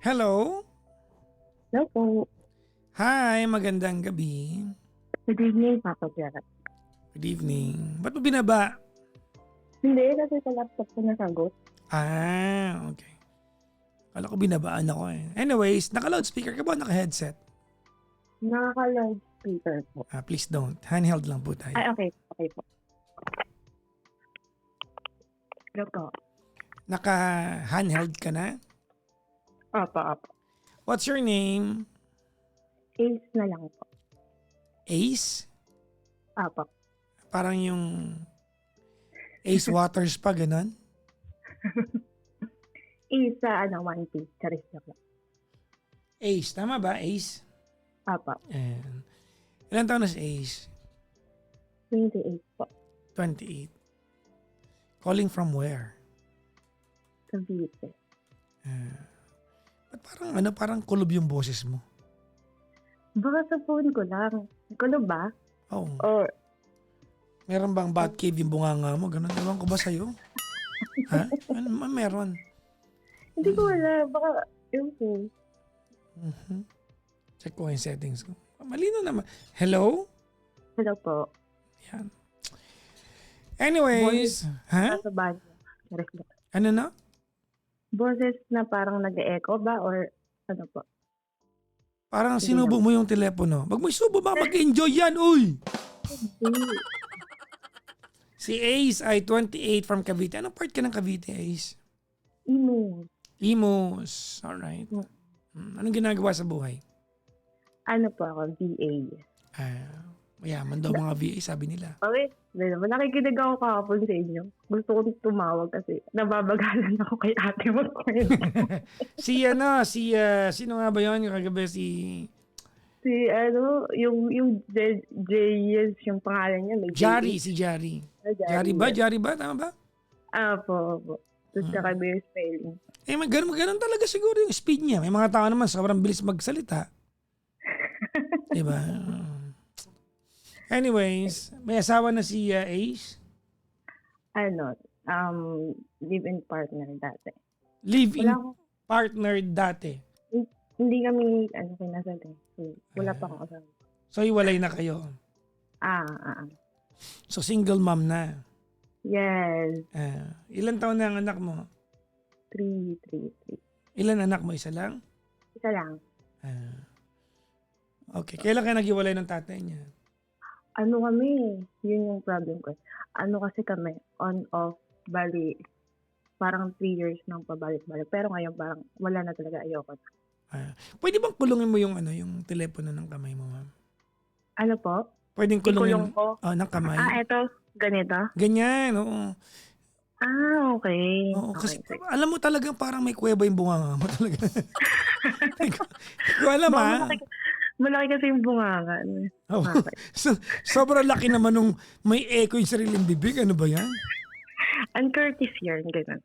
Hello? Hello po. Hi, magandang gabi. Good evening, Papa Jared. Good evening. Ba't mo binaba? Hindi, kasi sa laptop ko nasagot. Okay. Kala ko binabaan ako eh. Anyways, naka-loudspeaker ka ba o naka-headset? Nakaka-loudspeaker po. Please don't. Handheld lang po tayo. Ay, okay. Okay po. Hello po. Naka-handheld ka na? Opo. What's your name? Ace na lang po. Ace? Opo. Parang yung Ace Waters pa, ganun? Ace sa One Piece. Charis lang. Ace, tama ba? Ace? Opo. Ayan. Ilan taon na si Ace? 28 po. 28. Calling from where? Cavite. Ba't parang kulob yung boses mo? Baka sa phone ko lang. Kulo ba? Oo. Or, Meron bang bat cave yung bunganga mo? Ganun. Ewan ko ba sa'yo? Ha? Meron. hindi ko wala. Baka, yun po. Check ko yung settings ko. Malino naman. Hello? Hello po. Yan. Anyways. Ha? Nasa banyo. Charis lang. Ano na? Boses na parang nag-echo ba? Or, ano po? Parang sinubo mo yung telepono. Wag mo isubo, baka mag-enjoy yan, uy! Hindi. Si Ace ay 28 from Cavite. Anong part ka ng Cavite, Ace? Imo. Imus. Alright. Anong ginagawa sa buhay? Ano po ako? VA. Mayaman daw mga VA, sabi nila. Okay. Naman, nakikinig ako kahapon sa inyo. Gusto ko tumawag kasi nababagalan ako kay ate mo. Sino nga ba yun? Yung kagabi yung JS, yung pangalan niya. May Jari, JS. si Jari. Jari Jari ba? Tama ba? Opo. Tapos saka may spelling. Ganun talaga siguro yung speed niya. May mga tao naman sobrang bilis magsalita. Diba? Anyways, may asawa na si Ace? Live-in partner dati. Live-in Wala akong, partner dati. hindi kami, kinasal eh. So, wala pa akong asawa. So, hiwalay na kayo. So, single mom na. Yes. Ilan taon na ang anak mo? 3. Ilan anak mo? Isa lang? Isa lang. Okay. Kailan kayo naghiwalay ng tatay niya? Kami, yun yung problem ko. Kasi kami, on-off, bali, parang 3 years nang pabalik-balik. Pero ngayon parang wala na talaga, ayoko na. Pwede bang kulungin mo yung telepono ng kamay mo, ma'am? Ano po? Pwedeng kulungin Ikulong ko? ng kamay. Eto, ganito? Ganyan, oo. Okay. Oo, kasi Okay. alam mo talagang parang may kuweba yung bunganga mo talaga. Hindi ko alam Malaki kasi yung bungangan. Oh. Okay. Sobrang laki naman nung may echo yung sariling bibig. Ano ba yan? Curtis yarn, ganun.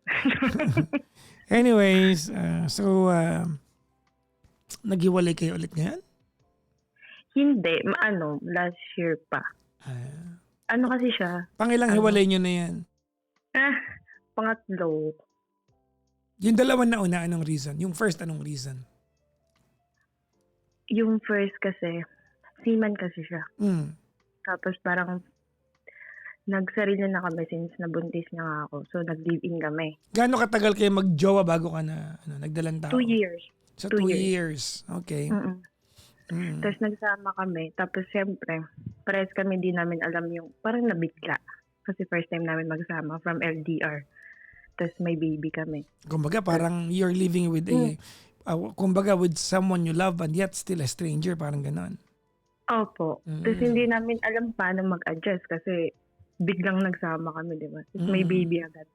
Anyways, naghiwalay kayo ulit ngayon? Hindi, last year pa. Kasi siya? Pangilang hiwalay nyo na yan? Pangatlo. Yung dalawa na una, anong reason? Yung first, anong reason? Yung first kasi, seaman kasi siya. Tapos parang nagsarili na kami since nabuntis na nga ako. So nag-live-in kami. Gaano katagal kayo mag-jowa bago ka na nagdalang tao? 2 years. So 2 years. Okay. Tapos nagsama kami. Tapos siyempre, pares kami di namin alam yung parang nabigla. Kasi first time namin magsama from LDR. Tapos may baby kami. Kumbaga parang you're living with with someone you love and yet still a stranger. Parang ganon. Opo. Tapos hindi namin alam paano mag-adjust kasi biglang nagsama kami, di ba? Tapos may baby agad.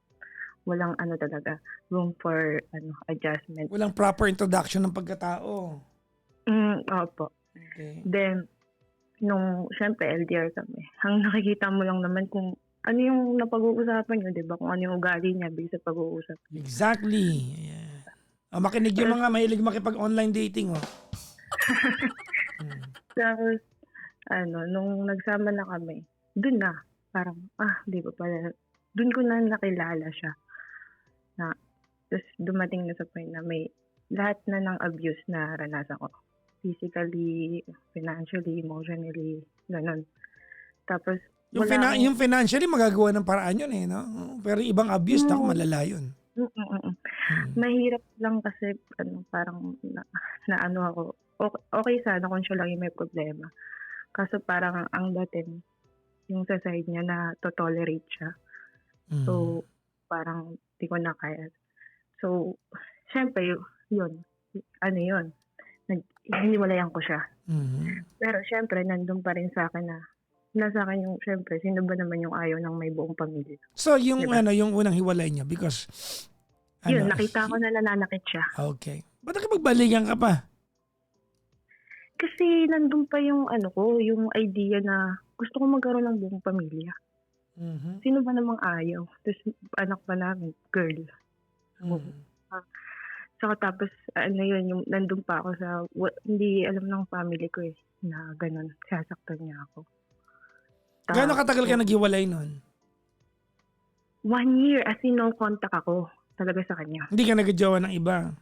Walang talaga, room for adjustment. Walang proper introduction ng pagkatao. Opo. Okay. Then, syempre LDR kami. Ang nakikita mo lang naman kung ano yung napag-uusapan nyo, di ba? Kung ano yung ugali niya based sa pag-uusap. Exactly. Yeah. Makinig yung mga mahilig makipag-online dating. Tapos, nung nagsama na kami, dun na, parang, di ba pala, dun ko na nakilala siya. Tapos dumating na sa point na may lahat na ng abuse na naranasan ko. Physically, financially, emotionally, ganun. Tapos, wala akong... Yung financially, magagawa ng paraan yun eh, no? Pero yung ibang abuse, naku, Mm, malala yun. Mm. mahirap lang kasi, parang, na ako, okay sana kung siya lang yung may problema. Kaso parang ang dating, yung sa side niya na to-tolerate siya. Mm. So, parang di ko na kaya. So, syempre, yun. Yun. Hiniwalayan ko siya. Mhm. Pero syempre, nandun pa rin sa akin na, nasa akin yung, syempre, sino ba naman yung ayaw ng may buong pamilya? So yung Diba? yung unang hiwalay niya because Yun, nakita ko na nananakit siya. Okay. Ba't nakipagbalikan ka pa? Kasi nandun pa yung yung idea na gusto ko magkaroon ng buong pamilya. Mhm. Sino ba namang ayaw? Tapos anak pa namin, girl. Mhm. Saka tapos yun, yung nandun pa ako sa, hindi alam ng family ko na ganun, sasaktan niya ako. Gaano katagal ka naghiwalay nun? 1 year, as in no contact ako talaga sa kanya. Hindi ka nagjowa ng iba?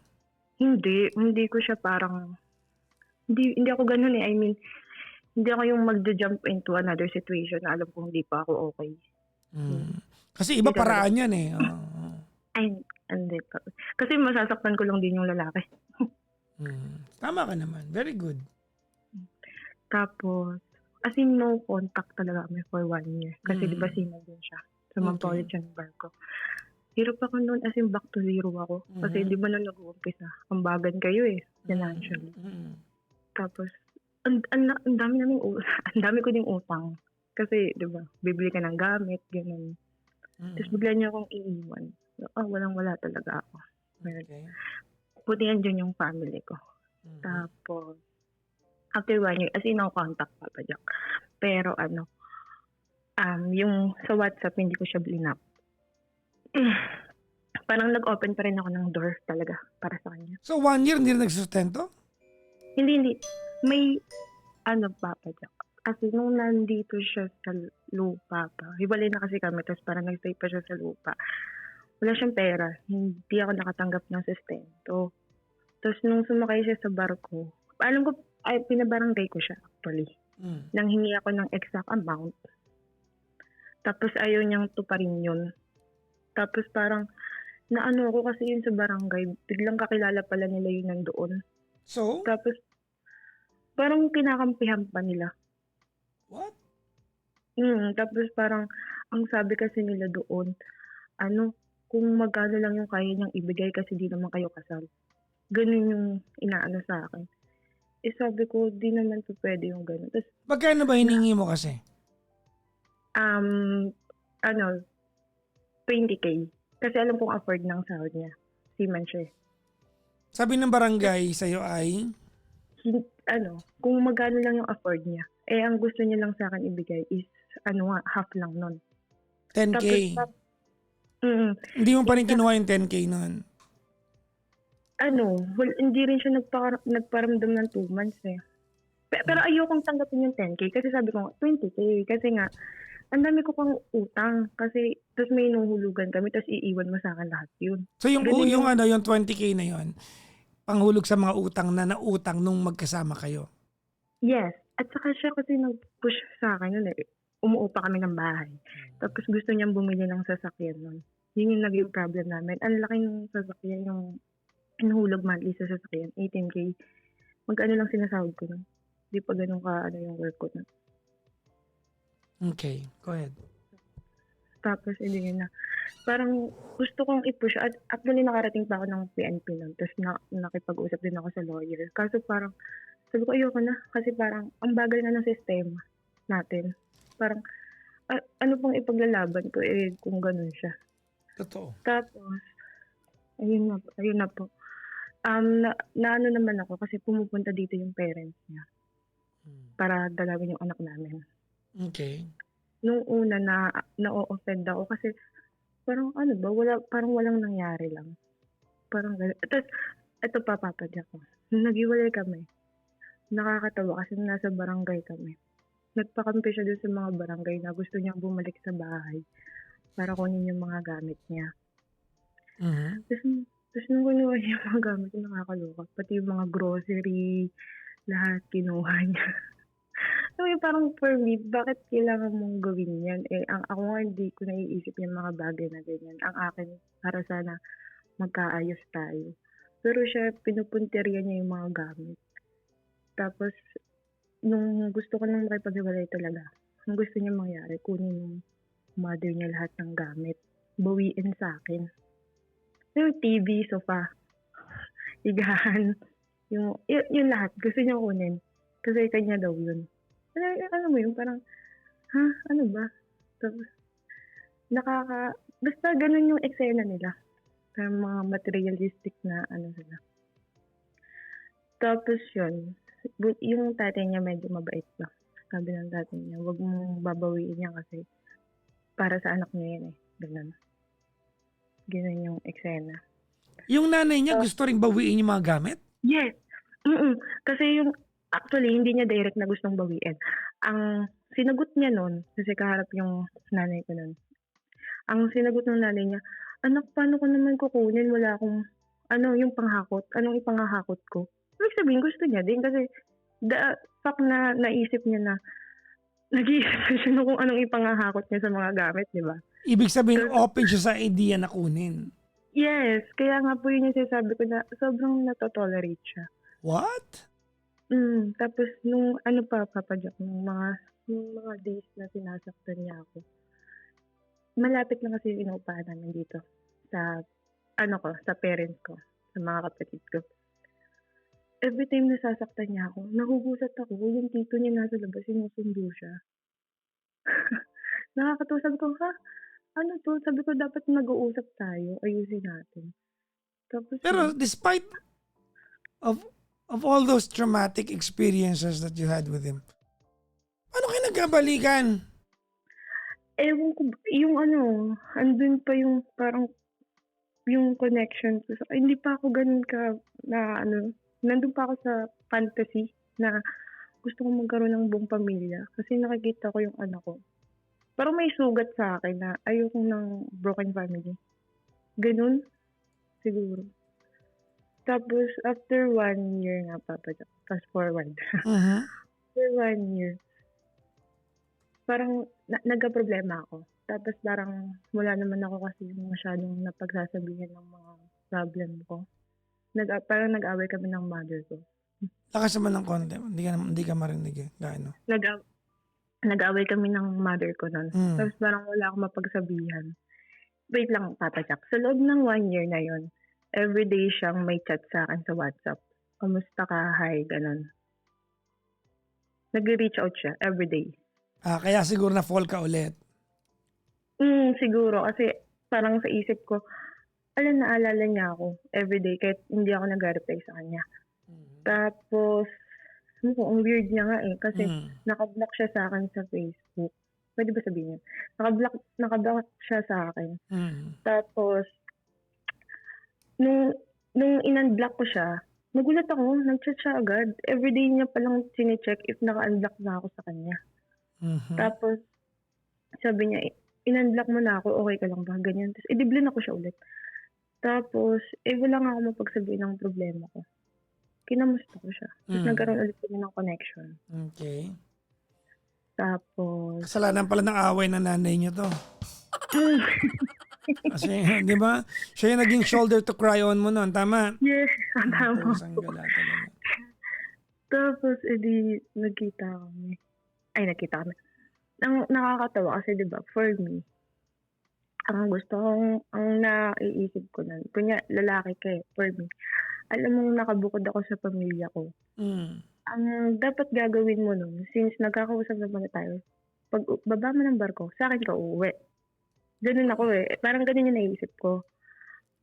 Hindi ko siya parang, hindi ako ganun I mean, hindi ako yung magja-jump into another situation na alam kong hindi pa ako okay. Kasi iba Hindi talaga. paraan yan eh. Ay, hindi pa. Kasi masasaktan ko lang din yung lalaki. Tama ka naman. Very good. Tapos, as in no contact talaga kami for 1 year. Kasi di ba single din siya. Sa Mampolog siya ng barko. Hirap ako noon as in back to zero ako. Kasi di ba nung nag-uumpisa, ambagan kayo financially. Tapos, ang dami naming ang dami ko ding utang. Kasi, di ba, bibili ka ng gamit, ganun. Tapos bigla niya akong iiwan. Walang-wala talaga ako. Okay. Buti yan yung family ko. Tapos, after 1 year, as in no contact, Papa Jack. Pero yung sa WhatsApp, hindi ko siya blinap. Parang nag-open pa rin ako ng door talaga para sa kanya. So 1 year hindi na nagsustento? Hindi. May, Papa Jack. Kasi nung nandito siya sa lupa pa, hiwalay na kasi kami, tapos parang nagstay pa siya sa lupa. Wala siyang pera. Hindi ako nakatanggap ng sustento. Tapos nung sumakay siya sa barko, alam ko, pinabarangay ko siya actually. Nang hingi ako ng exact amount. Tapos ayaw niyang tuparin yun. Tapos parang, naano ako kasi yun sa barangay, biglang kakilala pala nila yun nandoon. So? Tapos, parang kinakampihan pa nila. What? Tapos parang, ang sabi kasi nila doon, kung magkano lang yung kaya niyang ibigay kasi di naman kayo kasal. Ganun yung inaano sa akin. Sabi ko, di naman po pwede yung ganun. Tapos, magkano ba hiningi mo kasi? 20K. Kasi alam kong afford ng sahod niya. Seaman siya. Sabi ng barangay sa'yo ay? Kung magkano lang yung afford niya. Ang gusto niya lang sa akin ibigay is, half lang nun. 10K. Tapos, Hindi mo pa rin kinuha yung 10K nun? hindi rin siya nagparamdam ng 2 months Pero ayokong tanggapin yung 10K kasi sabi ko 20K. Kasi nga, ang dami ko pang utang kasi tapos may inuhulugan kami tapos iiwan mo sa akin lahat yun. So yung 20K na yun, panghulog sa mga utang na nautang nung magkasama kayo? Yes. At saka siya kasi nag-push sa akin nun Umuupa kami ng bahay. Tapos gusto niyang bumili ng sasakyan nun. Yun yung naging problem namin. Ang laki ng sasakyan, yung inuhulog monthly sa sasakyan, 18K. Magkano lang sinasahod ko nun. Di pa ganun ka yung work ko nun. Okay, go ahead. Tapos, hindi na. Parang gusto kong i-push. At actually, nakarating pa ako ng PNP nun. Tapos nakipag-usap din ako sa lawyer. Kaso parang, sabi ko, ayoko na. Kasi parang, ang bagal na ng sistema natin. Parang, ano pang ipaglalaban ko kung ganun siya. Totoo. Tapos, ayun na po. Naano naman ako kasi pumupunta dito yung parents niya. Para dalawin yung anak namin. Okay. Nung una na-offend ako kasi parang parang walang nangyari lang. Parang gano'n. Tapos, ito pa papadya ko. Nung naghiwalay kami, nakakatawa kasi nasa barangay kami. Nagpakampi siya doon sa mga barangay na gusto niyang bumalik sa bahay para kunin yung mga gamit niya. Tapos nung kinuha niya yung mga gamit ko, nakakaloka. Pati yung mga grocery, lahat kinuha niya. So, yung parang for me, bakit kailangan mong gawin yan? Ako nga hindi ko naiisip yung mga bagay na ganyan. Ang akin, para sana magkaayos tayo. Pero siya, pinupunteriya niya yung mga gamit. Tapos, nung gusto ko nang makipaghiwalay talaga, ang gusto niya mangyari, kunin yung mother niya lahat ng gamit. Bawiin sa akin. Yung TV, sofa, higahan, yung lahat. Gusto niya kunin. Kasi kanya daw yun. Alam mo yun, parang, ha? Ano ba? Tapos, basta ganun yung eksena nila. Parang mga materialistic na sila. Tapos yun, yung tatay niya medyo mabait ba. Sabi ng tatay niya, wag mong babawiin niya kasi para sa anak niya yan eh. Ganun yung eksena. Yung nanay niya gusto ring bawiin yung mga gamit? Yes. Kasi actually, hindi niya direct na gustong bawiin. Ang sinagot niya nun, kasi kaharap yung nanay ko nun. Ang sinagot ng nanay niya, anak, paano ko naman kukunin? Wala akong, yung panghakot. Anong ipanghahakot ko? Ibig sabihin, gusto niya din kasi the fact na naisip niya na nag-iisip siya kung anong ipanghahakot niya sa mga gamit, di ba? Ibig sabihin, open siya sa idea na kunin. Yes, kaya nga po yun yung sinasabi ko na sobrang natotolerate siya. What? Tapos nung Papa Jack, nung mga days na sinasaktan niya ako, malapit lang kasi yung inuupahan namin dito sa sa parents ko, sa mga kapatid ko. Every time nasasaktan niya ako, nahuhusat ako, yung tito niya nasa labas, sinusundo siya. Nakakatawa, sabi ko, ha? Ano to? Sabi ko, dapat mag-uusap tayo, ayusin natin. Tapos, Pero despite of all those traumatic experiences that you had with him, paano kayo nagkabalikan? Ewan ko, yung andun pa yung parang yung connection ko. Hindi pa ako ganun ka na nandun pa ako sa fantasy na gusto kong magkaroon ng buong pamilya kasi nakikita ko yung anak ko. Parang may sugat sa akin na ayoko ng broken family. Ganun, siguro. Tapos, after 1 year nga, Papa, fast forward. After 1 year, parang nagka-problema ako. Tapos parang wala naman ako kasi masyadong napagsasabihan ng mga problem ko. Parang nag-away kami ng mother ko. Lakas naman ng konti. Hindi ka marinig eh. Gaano? Nag-away kami ng mother ko nun. Tapos parang wala akong mapagsabihan. Wait lang, Papa Jack. Sa loob ng 1 year na yon, everyday siyang may chat sa akin sa WhatsApp. Kamusta ka? Hi, ganun. Nag-reach out siya everyday. Kaya siguro na-fall ka ulit. Siguro. Kasi parang sa isip ko, naalala niya ako everyday kahit hindi ako nag-reply sa kanya. Tapos, ang weird niya nga eh. Kasi naka-block siya sa akin sa Facebook. Pwede ba sabihin yun? Naka-block siya sa akin. Tapos, nung in-unblock ko siya, nagulat ako, nag-chat siya agad. Everyday niya palang sine-check if naka-unblock na ako sa kanya. Tapos, sabi niya, in-unblock mo na ako, okay ka lang ba? Ganyan. Tapos, i-diblin ako siya ulit. Tapos, wala nga ako mapagsabihin ng problema ko. Kinamusta ko siya. Tapos, nagkaroon ulit kami ng connection. Okay. Tapos, Kasalanan pala ng away ng nanay niyo to. Kasi, di ba? Siya yung naging shoulder to cry on mo noon. Tama? yes, tama. Pusang gala talaga. Tapos, nagkita kami. Ang nakakatawa kasi, di ba, for me, ang naiisip ko nun, kunya, lalaki ka eh, for me, alam mo, nakabukod ako sa pamilya ko. Ang dapat gagawin mo nun, since nagkakausap naman na tayo, pag baba mo ng barko, sa akin ka uuwi. Ganun ako eh. Parang ganun yung naisip ko.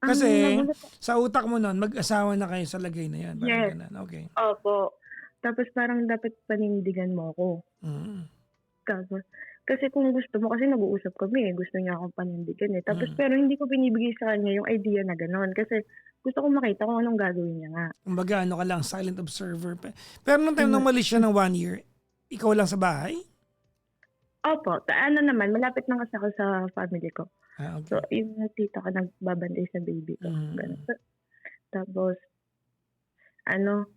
Kasi, sa utak mo nun, mag-asawa na kayo sa lagay na yan. Parang Yes. ganun. Okay. Opo. Tapos parang dapat panindigan mo ako. Tapos, kasi kung gusto mo, kasi nag-uusap kami eh, gusto niya akong panindigan eh. Tapos pero hindi ko binibigay sa kanya yung idea na gano'n. Kasi gusto ko makita kung anong gagawin niya nga. Kumbaga, ano ka lang, silent observer. Pero nung time nung malis siya ng 1 year, ikaw lang sa bahay? Opo, naman, malapit lang kasi ako sa family ko. Okay. So, yung tita ko nagbabantay sa baby ko. Ganun. Tapos ano,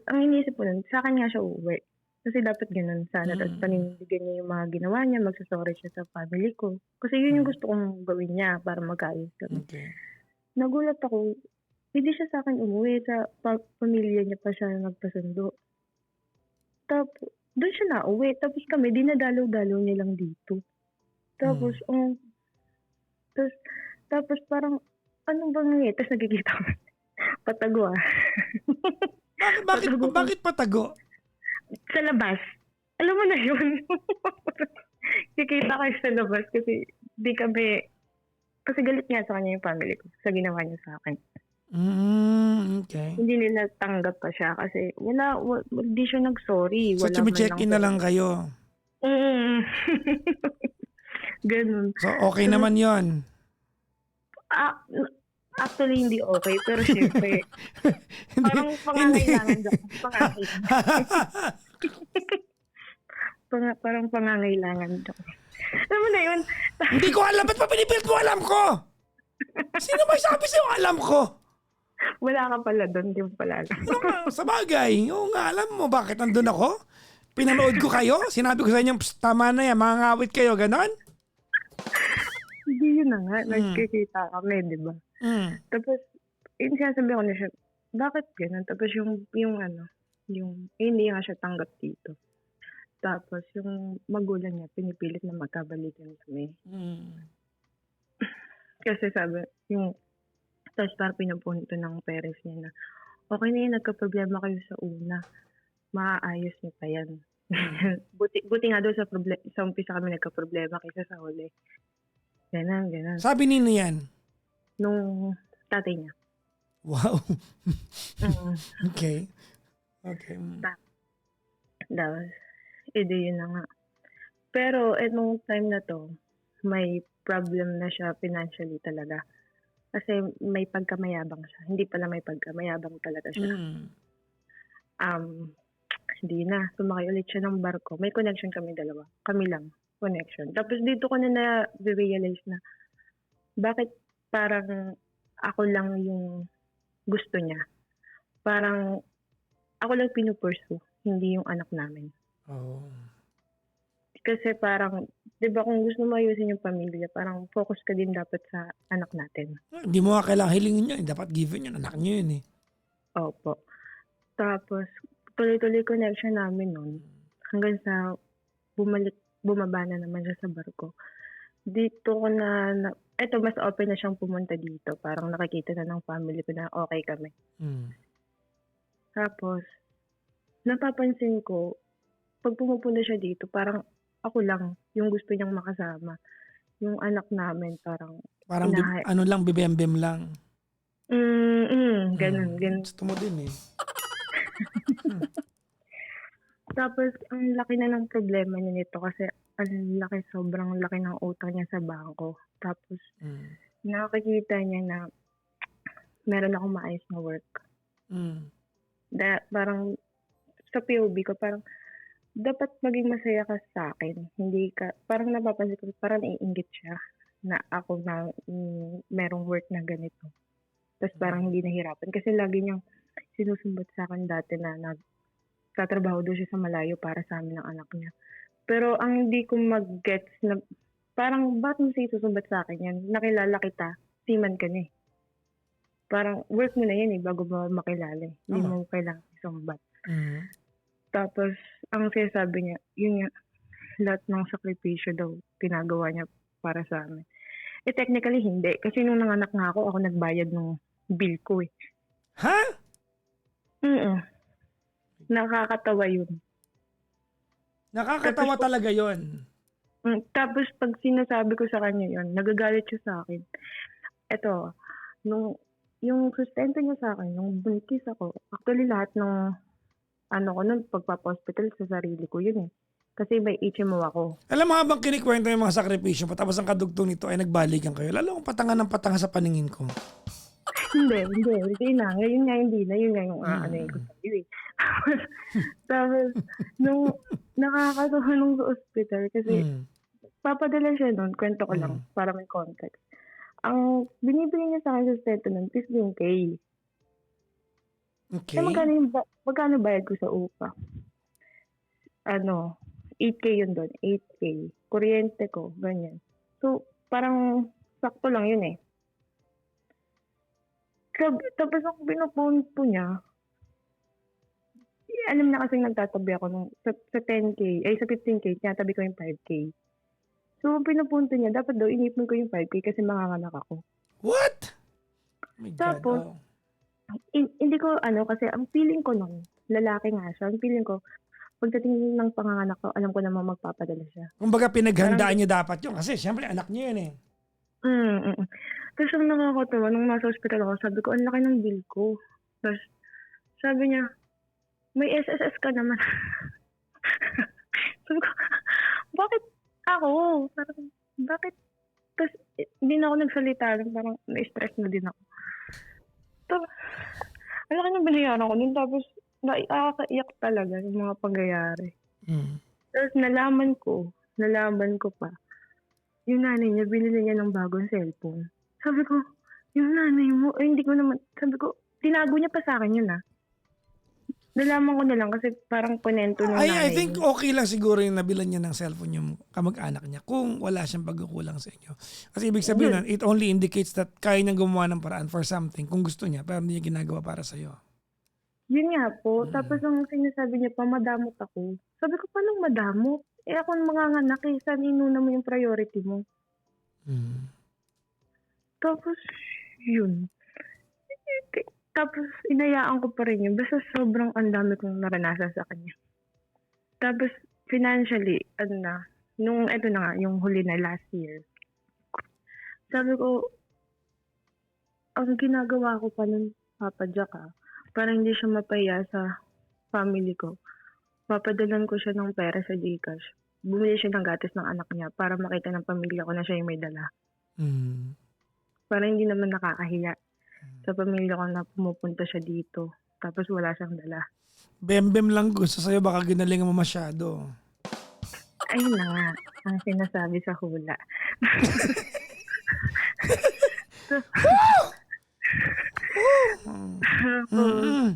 ang iniisip ko nun, sa'kin nga siya uuwi. Kasi dapat gano'n sana, tapos Mm. panindigan niya yung mga ginawa niya, magso-sorry siya sa family ko. Kasi yun yung Mm. gusto kong gawin niya para magkaayos kami. Okay. Nagulat ako, hindi siya sa'kin umuwi, sa pamilya niya pa siya nagpasundo. Dun siya nauwi, tapos kami dinadalaw-dalaw niya lang dito. Tapos tas tapos parang, ano bang nangyari? Tapos nagkikita kami, patago, Patago kami Bakit patago? sa labas. Alam mo na yun? Kikita kayo sa labas kasi kasi galit nga sa kanya yung family ko sa ginawa niya sa'kin. Okay. Hindi nila tanggap pa siya kasi hindi siya nag-sorry, So, wala man lang chume-check-in na lang kayo. mm. Gano'n. So, okay Tapos, naman yon. actually hindi okey, pero siyempre Hindi, parang hindi. pangangailangan parang pangangailangan daw. Alam mo na yun? Hindi ko alam. Ba't pa pinipilit mo alam ko? Sino may sabi sa'yo alam ko? Wala ka pala do'n, di mo pala alam. Ano nga, sa bagay. Oo nga, alam mo bakit nandun ako? Pinanood ko kayo? Sinabi ko sa inyo, "Psst, tama na yan, mga ngawit kayo, ganon?" Hindi, yun na nga, nagkikita kami, di ba? Tapos, yun sinasabi ko na siya, bakit gano'n? Tapos hindi nga siya tanggap dito. Tapos yung magulang niya pinipilit na magkabalikan kami. Kasi sabi, tapos parang pinupunto ng parents niya na, okay na yun, nagka-problema kayo sa una. Maaayos niyo pa yan. buti nga doon sa umpisa kami nagka-problema kaysa sa huli. Ganon. Sabi nino yan? Nung tatay niya. Wow. Okay. Tapos, yun na nga. Pero etong time na to, may problem na siya financially talaga. Kasi may pagkamayabang siya. Hindi pala may pagkamayabang talaga siya. Hindi na. Sumakay ulit siya ng barko. May connection kami dalawa. Kami lang. Connection. Tapos dito ko na realize na bakit parang ako lang yung gusto niya. Parang ako lang pinupursue, hindi yung anak namin. Oh. Kasi parang, di ba kung gusto mo ayusin yung pamilya, parang focus ka din dapat sa anak natin. Hindi mo nga kailangan hilingin yun. Dapat given yun. Anak niyo yun eh. Opo. Tapos, tuloy-tuloy connection namin nun. Hanggang sa bumaba na naman siya sa barko. Dito ko eto mas open na siyang pumunta dito. Parang nakikita na ng family ko na okay kami. Tapos, napapansin ko, pag pumupunta siya dito, parang ako lang yung gusto niyang makasama. Yung anak namin parang bibembem lang. Ganun. Gusto mo din eh. Tapos, ang laki na ng problema niya nito kasi sobrang laki ng utang niya sa bangko. Tapos, nakikita niya na meron akong maayos na work. Parang, sa POV ko, parang, dapat maging masaya ka sa akin. Hindi ka, parang napapansin ko, parang naiinggit siya na ako na merong work na ganito. Tapos parang hindi nahirapan. Kasi lagi niyang sinusumbat sa akin dati na nagtatrabaho doon siya sa malayo para sa amin ng anak niya. Pero ang hindi ko mag-gets na, parang bakit mo siya isusumbat sa akin yan? Nakilala kita, seaman ka na eh. Parang work mo na yan eh, bago mo makilala eh. Hindi mo kailangan isumbat. Tapos, ang sinasabi niya, yun nga, lahat ng sakripisyo daw pinagawa niya para sa amin. Technically hindi. Kasi nung nanganak nga ako nagbayad ng bill ko eh. Ha? Nakakatawa yun. Nakakatawa Tapos, talaga yun. Tapos pag sinasabi ko sa kanya yun, nagagalit siya sa akin. Eto, yung sustento niya sa akin, nung buntis ako, actually lahat ng nun, pagpapa-hospital sa sarili ko yun eh. Kasi may HMO ako. Alam mo, habang kinikwento yung mga sakripisyo, patapos ang kadugtong nito ay nagbalikan kayo, lalo akong patanga ng patanga sa paningin ko. Hindi na. Ngayon nga hindi na. Yun nga yung yung ko sa'yo eh. Tapos, nung nakakatawa nung sa hospital, kasi papadala siya nun, kwento ko lang, para may context. ang binibigay niya sa akin sustento nun 15K. Eh, Okay. magkano bayad ko sa upa? Ano, 8K yun dun, 8K. Kuryente ko, ganyan. So, parang sakto lang yun eh. Tapos ang pinupunto po niya, alam na kasi nagtatabi ako sa 10K, ay sa 15K, tinatabi ko yung 5K. So, ang pinupunto niya, dapat daw inipon ko yung 5K kasi manganganak ako. What? Oh my God. Tapos, Oh. hindi ko kasi ang feeling ko nung lalaki nga siya, ang feeling ko, pagdating ng panganganak ko, alam ko namang magpapadala siya. Kumbaga pinaghandaan niyo dapat yun kasi syempre anak niyo yun eh. Mm. Tapos ang nakakatawa, nung nasa ospital ako, sabi ko, ang laki ng bill ko. Tapos, sabi niya, may SSS ka naman. Sabi ko, bakit ako? Parang, bakit? Tapos, hindi na ako nagsalita. Parang, na-stress na din ako. Tapos, ang laki ng binayaran ko nun. Tapos, nakakaiyak talaga yung mga pangyayari. Mm. Tapos, nalaman ko pa, yung nanay niya, binili niya ng bagong cellphone. Sabi ko, yung nanay mo, hindi ko naman, sabi ko, tinago niya pa sa akin yun Nalaman ko na lang kasi parang kunento ng I nanay think niya. okay lang siguro yung nabilan niya ng cellphone yung kamag-anak niya kung wala siyang pagkukulang sa inyo. Kasi ibig sabihin nun, it only indicates that kaya niyang gumawa ng paraan for something kung gusto niya pero hindi niya ginagawa para sa'yo. Yun nga po. Tapos ang sinasabi niya pa, madamot ako. Sabi ko, paano madamot? Eh ako ang manganganak eh. Saan inuna mo yung priority mo? Mm. Tapos, yun. Tapos, inayaan ko pa rin yun. Basta sobrang ang dami kong naranasan sa kanya. Tapos, financially, nung eto na nga, yung huli na last year, sabi ko, ang ginagawa ko pa nun, Papa Jack para hindi siya mapahiya sa family ko, papadalan ko siya ng pera sa GCash. Bumili siya ng gatas ng anak niya para makita ng pamilya ko na siya yung may dala. Mm. Para hindi naman nakakahiya sa pamilya ko na pumupunta siya dito. Tapos wala siyang dala. Bembem lang gusto sa'yo, baka ginalingan mo masyado. Ayun na nga, ang sinasabi sa hula. Mm-mm.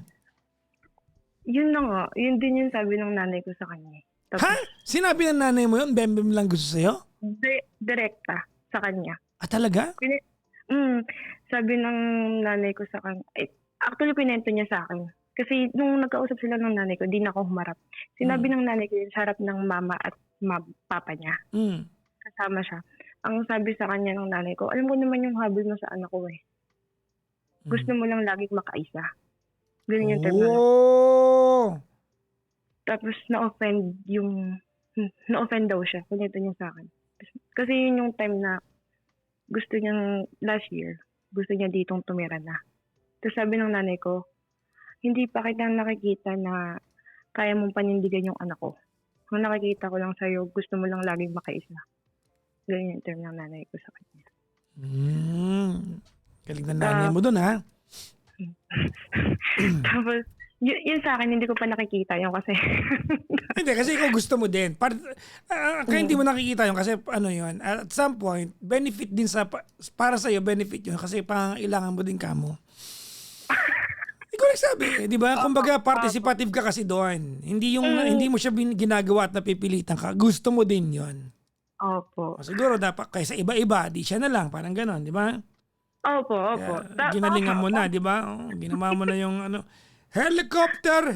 Yun na nga, yun din yung sabi ng nanay ko sa kanya. Tapos, Ha? Sinabi ng nanay mo yun, bembem lang gusto sa'yo? direkta sa kanya. Ah, talaga? Sabi ng nanay ko sa kanya, actually pinento niya sa akin. Kasi nung nagkausap sila ng nanay ko, di na ako humarap. Sinabi ng nanay ko yun sa harap ng mama at papa niya. Mm. Kasama siya. Ang sabi sa kanya ng nanay ko, alam ko naman yung habol mo sa anak ko eh. Gusto mo lang laging makaisa. Ganun yung term na. Oh! Tapos na-offend daw siya. Kunito niya sa akin. Kasi yun yung time na gusto niyang last year, gusto niya ditong tumira na. Tapos sabi ng nanay ko, hindi pa kita nakikita na kaya mong panindigan yung anak ko. Kung nakikita ko lang sa'yo, gusto mo lang laging makaisa. Ganyan yung term ng nanay ko sa kanya. Galing na nanay mo dun, ha? Tapos, yun sa akin, hindi ko pa nakikita yun kasi. Hindi, kasi ikaw gusto mo din. Kaya hindi mo nakikita yun kasi ano yun, at some point, benefit din para sa'yo, benefit yun kasi pangangailangan mo din kamo. Ikaw nagsabi, di ba? Kumbaga, participative ka kasi doon. Hindi mo siya ginagawa at napipilitan ka. Gusto mo din yun. Opo. O siguro dapat kaysa iba-iba, di siya na lang, parang ganon, di ba? Opo. Kaya, ginalingan mo na, di ba? Ginawa mo na yung helicopter!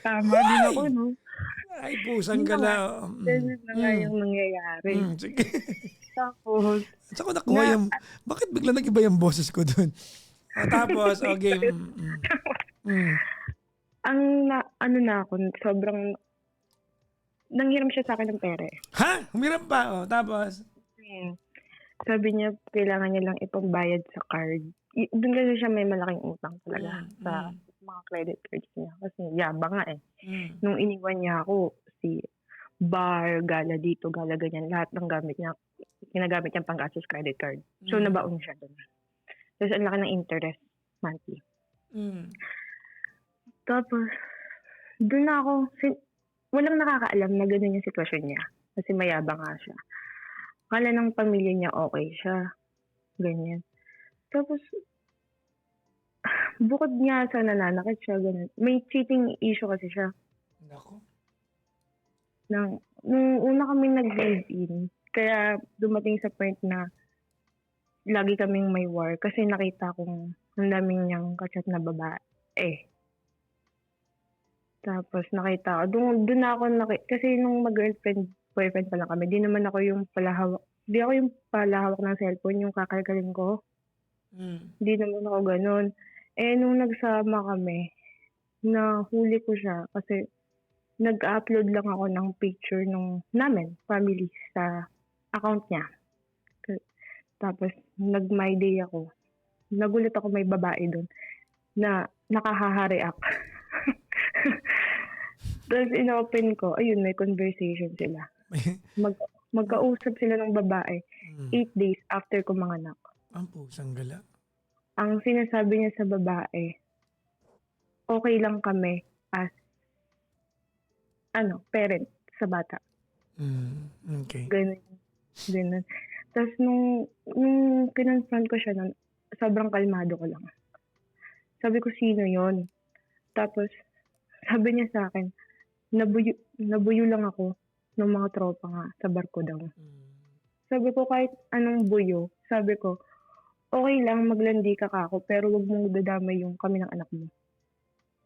Tama din ako, no? Ay, pusang gala. Ganun na nga yung nangyayari. Sige. Tapos, Saan ko nakuha yung... Bakit bigla nag-iba yung boses ko dun? Tapos, okay. na ako, sobrang, nanghiram siya sa akin ng pera eh. Ha? Humiram pa. Tapos? Sabi niya, kailangan niya lang ipambayad sa card. Doon kasi siya may malaking utang talaga sa mga credit cards niya. Kasi yabang nga eh. Nung iniwan niya ako, si bar, gala dito, gala ganyan, lahat ng gamit niya, ginagamit niyang pang-gastos credit card. So, nabaon siya doon. Tapos, ang laki ng interest monthly. Tapos, doon na ako, walang nakakaalam na gano'n yung sitwasyon niya. Kasi mayabang nga siya. Akala ng pamilya niya okay siya, ganyan. Tapos bukod nga sa nananakit siya, ganun, may cheating issue kasi siya. Nako. Nung una kaming nag-live-in, kaya dumating sa point na lagi kaming may war kasi nakita kong ang daming niyang ka-chat na babae. Tapos nakita ko, doon ako kasi nung mag-girlfriend, boyfriend pa lang kami, di naman ako yung palahawak, di ako yung palahawak ng cellphone, yung kakalkalin ko. Di naman ako ganun. Nung nagsama kami, nahuli ko siya kasi nag-upload lang ako ng picture nung namin, family, sa account niya. Tapos, nag-my day ako. Nagulat ako may babae doon na nakahaha-react. Tapos, inopen ko, ayun, may conversation sila. Magkausap sila ng babae 8 days after ko manganak. Ang pusang gala. Ang sinasabi niya sa babae, okay lang kami as parent sa bata. Okay. Ganun. Tapos nung kinonfront ko siya nun, sobrang kalmado ko lang. Sabi ko, sino yon? Tapos, sabi niya sa akin, nabuyo lang ako ng mga tropa nga sa barko daw. Sabi ko, kahit anong buyo, sabi ko, okay lang maglandi ka kako, pero wag mong dadamay yung kami ng anak mo.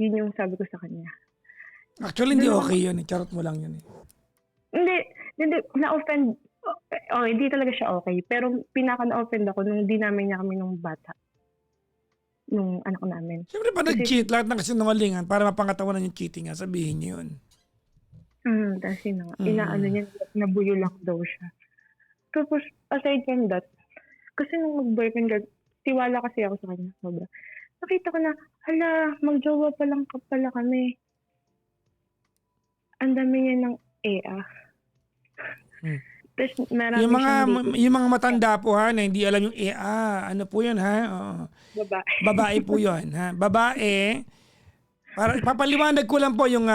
Yun yung sabi ko sa kanya. Actually, hindi okay yun. Charot mo lang yun. Hindi, na-offend. Okay, hindi talaga siya okay. Pero pinaka-na-offend ako nung dinamay niya kami nung bata. Nung anak namin. Siyempre pa nag-cheat, lahat ng kasinungalingan para mapangatawanan yung cheating nga, sabihin niyo yun. Tapos yun nga, inaano niya, nabuyo lang daw siya. Tapos, aside from that, kasi nung mag-boyfriend girl, tiwala kasi ako sa kanya, sobra. Nakita ko na, hala, magjowa pa lang pala kami. Ang dami niya ng EA. Tapos marami yung mga matanda po ha, na hindi alam yung ano po yun ha? babae. Babae po yun ha. Babae, para ipapaliwanag ko lang po yung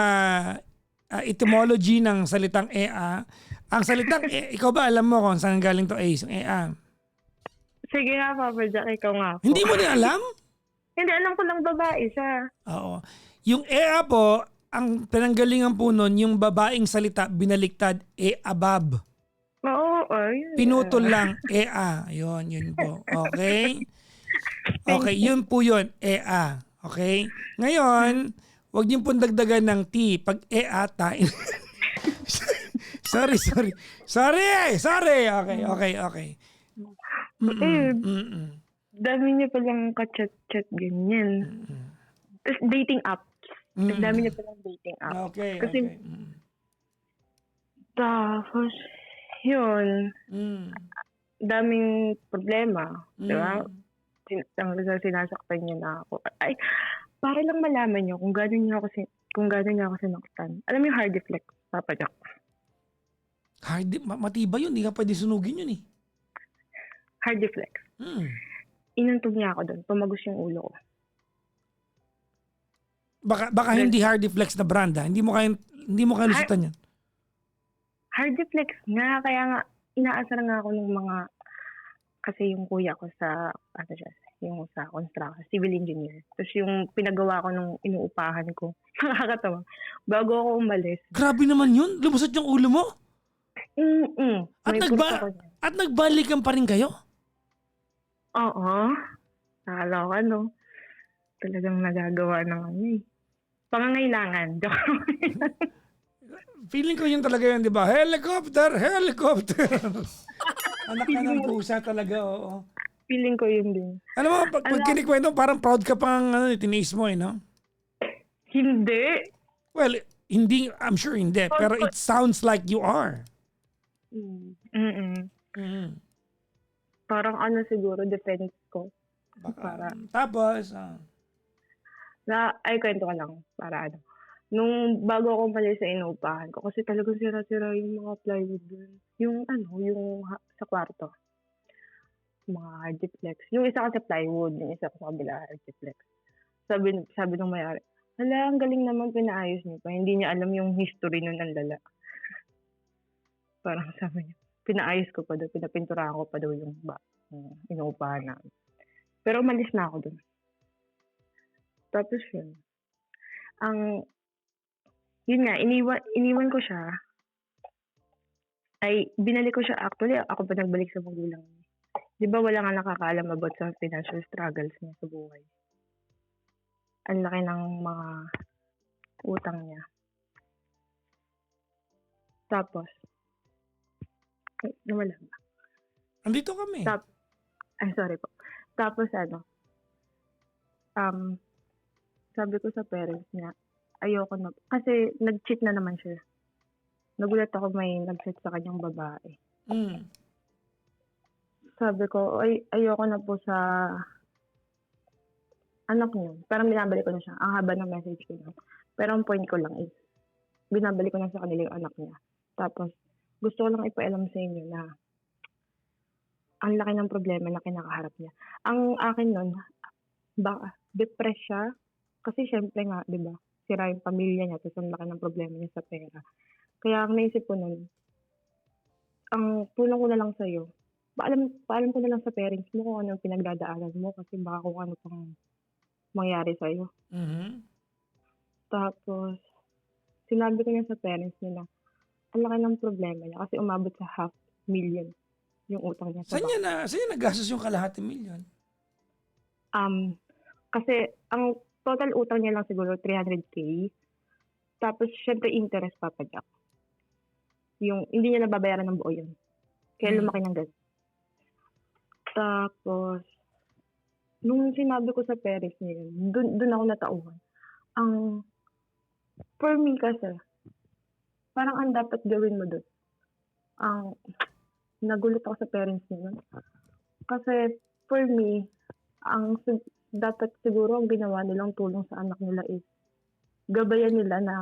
etymology ng salitang EA. Ang salitang ikaw ba alam mo kung saan galing to Ace, yung EA? Sige nga, Papa Jack, ikaw nga po. Hindi mo din alam? Hindi, alam ko lang babae siya. Oo. Yung EA po, ang pinanggalingan po nun, yung babaeng salita, binaliktad, abab. Oo, yun. Pinutol lang, EA. Yun po. Okay? Okay, yun po yun, EA. Okay? Ngayon, wag niyo pong dagdagan ng T. Pag EA, tain. Sorry. Okay. Dami niya palang ka-chat-chat ganyan. Tapos dating apps. Dami niya palang dating apps. Okay. Tapos, yun. Daming problema. Diba? Sinasaktan niya na ako. Ay, para lang malaman niyo kung gano'n niya ako sinaktan. Alam mo yung hard deflex, Papa Jack? Matibay yun. Hindi ka pwede sunugin yun eh. Hard deflex. Inuntog niya ako doon. Tumagos yung ulo ko. Baka hindi hard deflex na brand ha. Hindi mo kaya lusutan yan. Hard deflex nga. Kaya nga, inaasar nga ako ng mga, kasi yung kuya ko sa, yung sa construction, civil engineer. Tapos yung pinagawa ko nung inuupahan ko. Nakakatawa. Bago ako umalis. Grabe naman yun. Lumusot yung ulo mo. At nagbalikan pa rin kayo? Oo. Akala ko talagang nagagawa ng pangangailangan. Feeling ko yun talaga yun, di ba? Helicopter! Anak ka ng pusa talaga, oo. Feeling ko yun din. Alam mo, pag kinikwento, parang proud ka pang tiniis mo no? Hindi. Well, hindi, I'm sure hindi. Pero it sounds like you are. Parang siguro, defense ko. Tapos, kwento ka lang. Para nung bago ako umalis sa inuupahan ko, kasi talagang sira-sira yung mga plywood dun. Yung sa kwarto. Mga hard deflex. Yung isa kasi plywood, yung isa sa kabila hard deflex. Sabi nung may-ari, ang galing naman pinaayos niyo pa. Hindi niya alam yung history nun ng lala. parang sabi niya, pinaayos ko pa daw, pinapinturahan ko pa daw yung inuupahan namin. Pero umalis na ako dun. Tapos yun nga, iniwan ko siya, binalik ko siya, actually, ako pa nagbalik sa magulang niya. Di ba wala nga nakakaalam about sa financial struggles niya sa buhay? Ang laki ng mga utang niya. Tapos, nawala ba? Andito kami. Sorry po. Tapos sabi ko sa parents niya, ayoko na. Kasi nag-cheat na naman siya. Nagulat ako may nag-cheat sa kanyang babae. Sabi ko, ayoko na po sa anak niyo. Parang binabalik ko na siya. Ang haba ng message ko na. Pero ang point ko lang is, binabalik ko na sa kanila yung anak niya. Tapos, gusto ko lang ipaalam sa inyo na ang laki ng problema na kinakaharap niya. Ang akin nun, depressed siya. Kasi syempre nga, di ba, sira yung pamilya niya, tapos ang laki ng problema niya sa pera. Kaya ang naisip ko nun, ang tulong ko na lang sa'yo, paalam ko na lang sa parents mo kung ano yung pinagdadaanan mo kasi baka kung ano pang mangyari sa'yo. Tapos, sinabi ko niya sa parents nila, ang laki ng problema niya kasi umabot sa 500,000 yung utang niya. Saan niya nagastos yung kalahating milyon? Kasi ang total utang niya lang siguro 300K. Tapos, syempre, interest Papa Jack. Yung, hindi niya nababayaran ng buo yun. Kaya lumaki ng ganun. Tapos, nung sinabi ko sa parents niya yun, dun ako natauhan. For me kasi, parang ang dapat gawin mo dun. Nagulat ako sa parents niya. Kasi, for me, dapat siguro ang ginawa nilang tulong sa anak nila is gabayan nila na,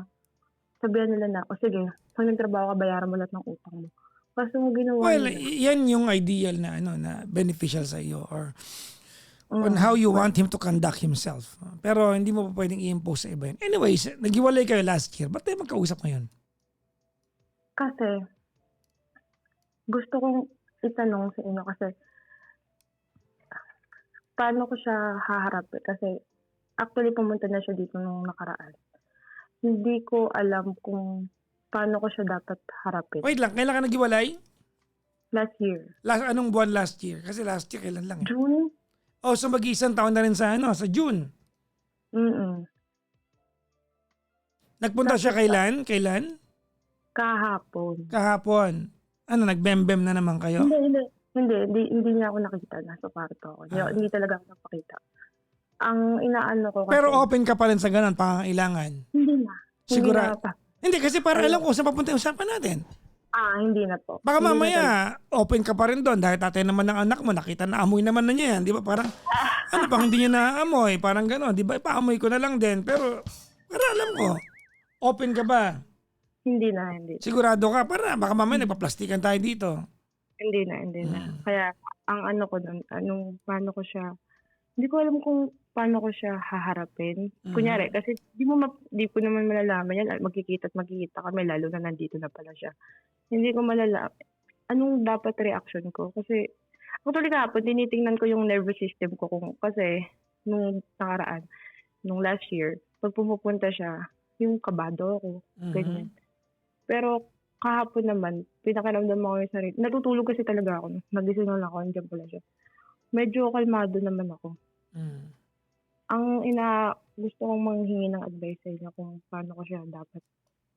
sabihan nila na, sige, pag nagtrabaho ka, bayaran mo lahat ng utang mo. Kasi mo ginawa Well, nila. yan yung ideal na beneficial sa iyo or on how you want him to conduct himself. Pero hindi mo pa pwedeng i-impose sa iba yun. Anyways, naghiwalay kayo last year. Ba't tayo magkausap ngayon? Kasi, gusto kong itanong sa inyo kasi, paano ko siya haharapin? Kasi, actually, pumunta na siya dito nung nakaraan. Hindi ko alam kung paano ko siya dapat harapin. Wait lang, kailan ka naghiwalay? Last year. Anong buwan last year? Kasi last year, kailan lang eh. June? Oh, so mag-iisang taon na rin sa June. Nagpunta siya kailan? Kahapon. Kahapon. Nagbembem na naman kayo? Hindi niya ako nakita. Nasa kwarto ako. Hindi talaga ako napakita. Ang inaano ko kasi... Pero open ka pa rin sa ganun, pangangailangan? Hindi na. Sigurado? Hindi, kasi para alam ko saan papunta yung usapan natin. Hindi na po. Baka mamaya, open ka pa rin doon dahil tatay naman ng anak mo, nakita na amoy naman na niya yan. Di ba? Parang, pang hindi niya naamoy? Parang gano'n. Di ba? Ipaamoy ko na lang din. Pero, para alam ko, open ka ba? Hindi na. Sigurado ka? Para, baka mamaya nagpa-plastikan tayo dito. Hindi na. Kaya, ang ano ko nun, paano ko siya, hindi ko alam kung paano ko siya haharapin. Kunyari, kasi di ko naman malalaman yan. Magkikita kami, lalo na nandito na pala siya. Hindi ko malalaman. Anong dapat reaction ko? Kasi, actually kahapon, tinitingnan ko yung nervous system ko. Kasi, nung nakaraan, nung last year, pag pumupunta siya, yung kabado ako. Ganyan. Pero, kahapon naman, pinakiramdam ako yung sarili. Natutulog kasi talaga ako. Nagising lang ako, nandiyan pala siya. Medyo kalmado naman ako. Ang gusto kong manghingi ng advice sa inyo kung paano ko siya dapat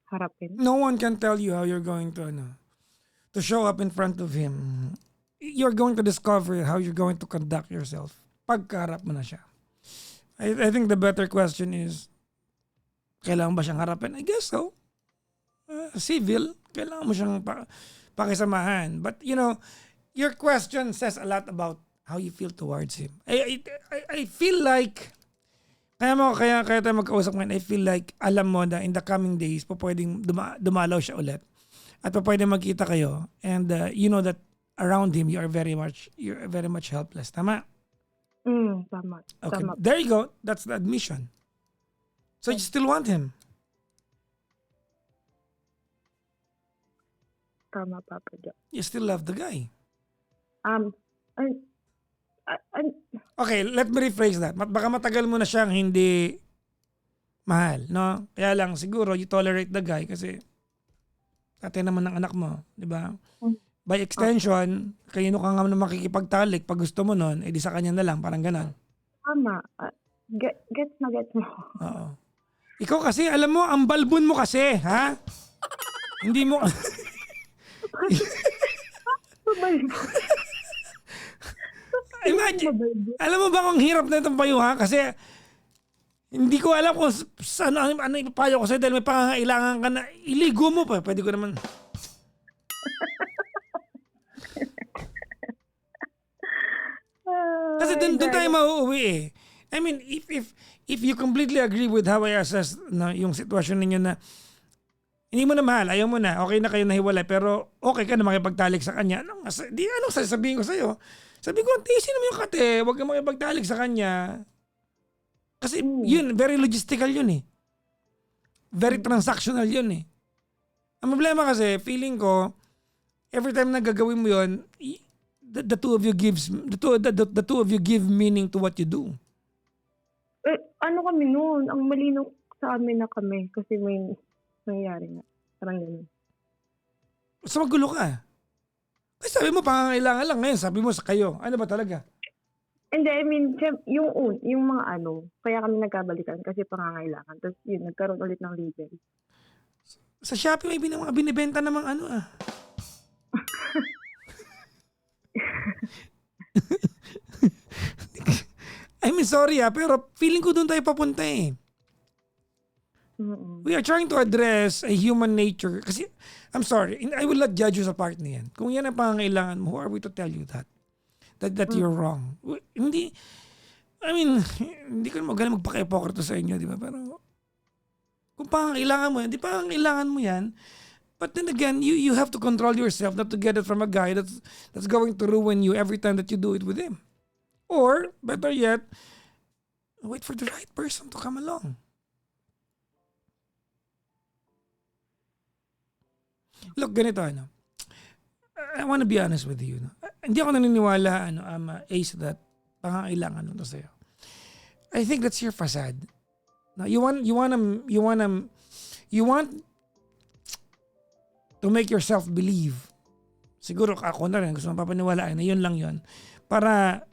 harapin. No one can tell you how you're going to show up in front of him. You're going to discover how you're going to conduct yourself pagkaharap mo na siya. I think the better question is, kailangan ba siyang harapin? I guess so. Civil, kailangan mo siyang pakisamahan. But your question says a lot about how you feel towards him. I feel like, kaya tayo magkausap ngayon, I feel like alam mo na in the coming days, pwedeng dumalaw siya ulit. At pwedeng magkita kayo. And you know that around him, you're very much helpless. Tama? Tama. Okay, Tama. there you go. That's the admission. So you still want him? Tama, Papa Jack. You still love the guy. Um, an- an- Okay, let me rephrase that. Baka matagal mo na siyang hindi mahal, no? Kaya lang siguro you tolerate the guy kasi tatay naman ng anak mo, di ba? By extension, kayo ka nga na makikipagtalik pag gusto mo nun, edi sa kanya na lang, parang ganon. tama. Gets na gets mo. Oo. Ikaw kasi, alam mo, ang balbon mo kasi, ha? Hindi mo... Imagine, alam mo ba kung hirap na itong payuha? Kasi hindi ko alam kung ano ipapayo ko sa'yo dahil may pangangailangan ka na iligo mo pa. Pwede ko naman. Kasi doon tayo mauuwi eh. I mean, if you completely agree with how I assess na yung sitwasyon ninyo na hindi mo na mahal, ayaw mo na, okay na kayo nahiwalay, pero okay ka na makipagtalik sa kanya, anong sasabihin ko sa'yo? Sabi ko, tiisin mo yung kate, huwag ka makipagtalik sa kanya. Kasi yun, very logistical yun eh. Very transactional yun eh. Ang problema kasi, feeling ko, every time na gagawin mo yun, the two of you give meaning to what you do. Ano kami noon? Ang malinaw sa amin na kami kasi may nangyari nga. Parang gano'n. So magulo ka. Kasi sabi mo, pangangailangan lang ngayon. Sabi mo sa kayo. Ano ba talaga? Hindi, I mean, yung mga kaya kami nagkabalikan kasi pangangailangan. Tapos yun, nagkaroon ulit ng label. Sa Shopee may mga binibenta namang I mean, sorry pero feeling ko doon tayo papunta eh. We are trying to address a human nature. Kasi, I'm sorry, I will not judge you sa part na yan. Kung yan ang pangangailangan mo, who are we to tell you that? That you're wrong. Hindi, I mean, hindi ko magaling magpaka-hypocrite sa inyo, di ba? Pero, kung pangangailangan mo yan, di pangangailangan mo yan. But then again, you have to control yourself not to get it from a guy that's going to ruin you every time that you do it with him. Or, better yet, wait for the right person to come along. Look, ganito I want to be honest with you. Hindi ako naniniwala, Ace, that pangangailangan mo to sa'yo. I think that's your facade. Now, you want to make yourself believe. Siguro ako na rin, gusto mong papaniwalaan na yun lang yun. Para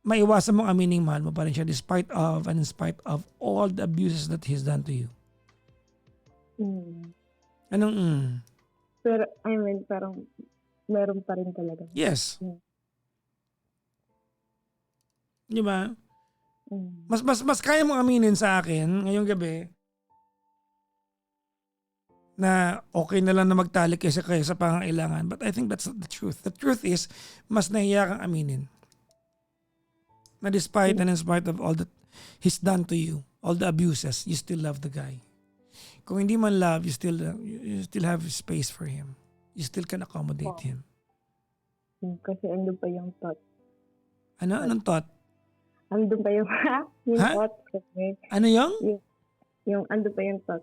maiwasan mong aminin mahal mo pa rin siya despite of and in spite of all the abuses that he's done to you. Anong Pero, I mean, parang meron pa rin talaga. Yes. Di ba? Mas kaya mong aminin sa akin ngayong gabi na okay na lang na magtalik kaysa sa pangangailangan. But I think that's not the truth. The truth is, mas nahiya kang aminin. Na despite and in spite of all that he's done to you, all the abuses, you still love the guy. Kung hindi man love, you still have space for him. You still can accommodate him. Kasi andun pa yung thought. Anong thought? Andun pa yung thought. Ano yung? Yung andun pa yung thought.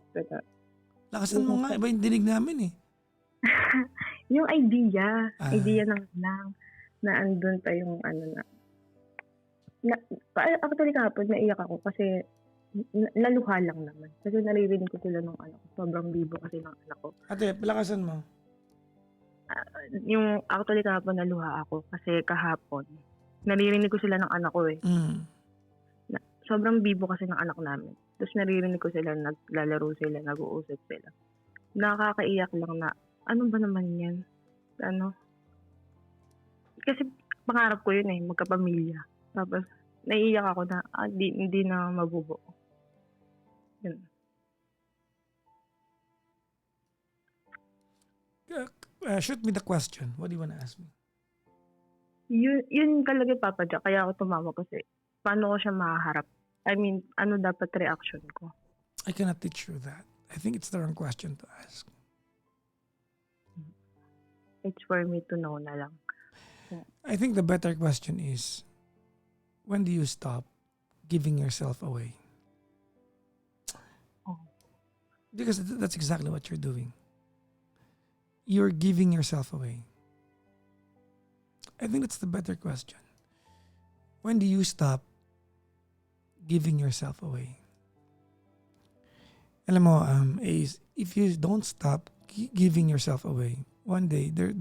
Lakasan mo nga, iba yung dinig namin eh. Yung idea ng lang na andun pa yung actually kahapon naiyak ako kasi naluha lang naman. Kasi naririnig ko sila ng anak ko. Sobrang bibo kasi ng anak ko. Ate, palakasan mo. Yung actually kahapon naluha ako kasi kahapon naririnig ko sila ng anak ko eh. Sobrang bibo kasi ng anak namin. Tapos naririnig ko sila, naglalaro sila, nag-uusap sila. Nakakaiyak lang na, ano ba naman yan? Kasi pangarap ko yun eh, magkapamilya. Tapos naiiyak ako na, hindi na mabubuo. Yun. Shoot me the question. What do you want to ask me? Yun talaga Papa Jack. Kaya ako tumawag kasi paano ko siya mahaharap? I mean, ano dapat reaction ko? I cannot teach you that. I think it's the wrong question to ask. It's for me to know na lang. I think the better question is, when do you stop giving yourself away? Because that's exactly what you're doing. you're giving yourself away? I think that's the better question. When do you stop giving yourself away? Alam mo, Ace, if you don't stop giving yourself away, one day there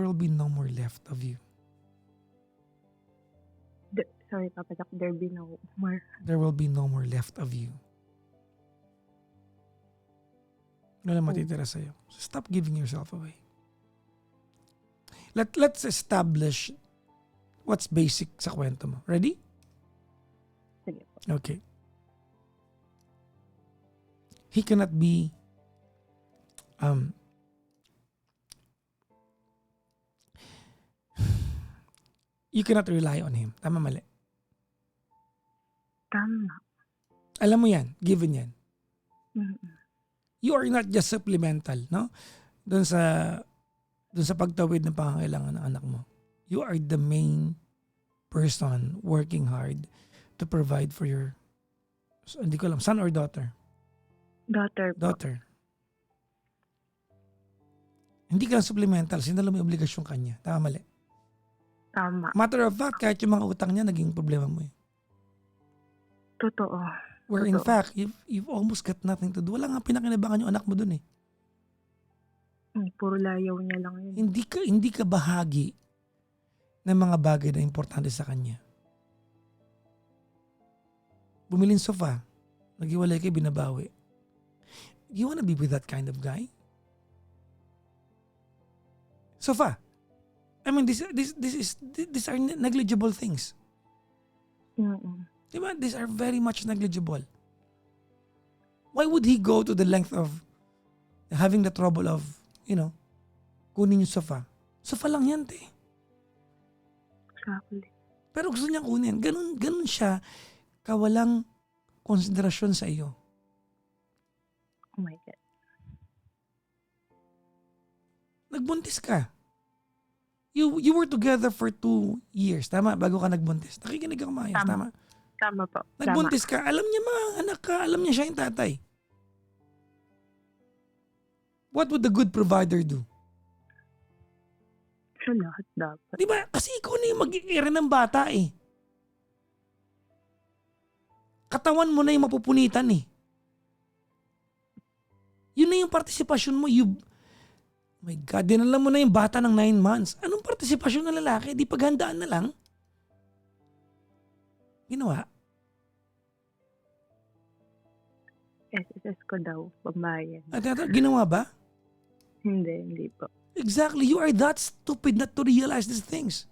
will be no more left of you. Sorry, Papa Jack, there be no more. There will be no more left of you. Wala matitira sa'yo. So stop giving yourself away. Let's establish what's basic sa kwento mo. Ready? Sige po. Okay. He cannot be you cannot rely on him. Tama, mali. Tama. Alam mo yan, given yan. Mm-mm. You are not just supplemental, no? Doon sa pagtawid ng pangangailangan ng anak mo. You are the main person working hard to provide for your, hindi ko alam, son or daughter? Daughter po. Daughter. Hindi ka lang supplemental, sinalo may obligasyon kanya. Tama, mali. Tama. Matter of fact, kahit yung mga utang niya, naging problema mo eh. Totoo. Where in Totoo. fact, you've almost got nothing to do. Wala nga pinakinabangan yung anak mo dun eh. Puro layaw niya lang yun. Hindi ka bahagi ng mga bagay na importante sa kanya. Bumili ng sofa, naghiwalay kayo, binabawi. You wanna be with that kind of guy? Sofa. I mean, these are negligible things. Mm-mm. Diba? These are very much negligible. Why would he go to the length of having the trouble of, kunin yung sofa? Sofa lang yan, te. Exactly. Pero gusto niyang kunin. Ganun siya kawalang konsiderasyon sa iyo. Oh my God. Nagbuntis ka. You were together for 2 years, tama? Bago ka nagbuntis. Nakikinig ako maayos, tama? Tama po. Nagbuntis ka, alam niya mga anak ka, alam niya siya yung tatay. What would the good provider do? Sa lahat dapat. Di ba? Kasi ikaw na yung mag-i-ere ng bata eh. Katawan mo na yung mapupunitan eh. Yun na yung partisipasyon mo. My God, dinala mo na yung bata ng 9 months. Anong partisipasyon ng lalaki? Di paghandaan na lang? Ginawa? SSS ko daw, pambayan. At ginawa ba? Hindi po. Exactly. You are that stupid not to realize these things.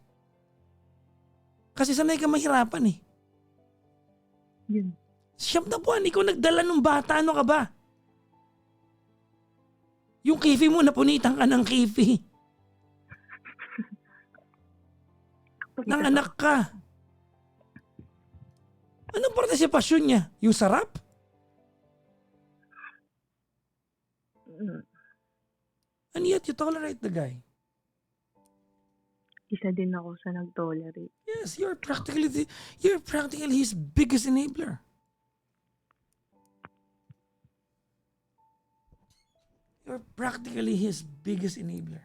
Kasi sanay ka mahirapan eh. Yun. 9 na buwan, ikaw nagdala ng bata. Ano ka ba? Yung kifi mo, napunitan ka ng kifi. Nang anak ka. Anong partisipasyon niya? Yung sarap? And yet you tolerate the guy. Isa din ako sa nag-tolerate. Yes, you're practically his biggest enabler. You're practically his biggest enabler.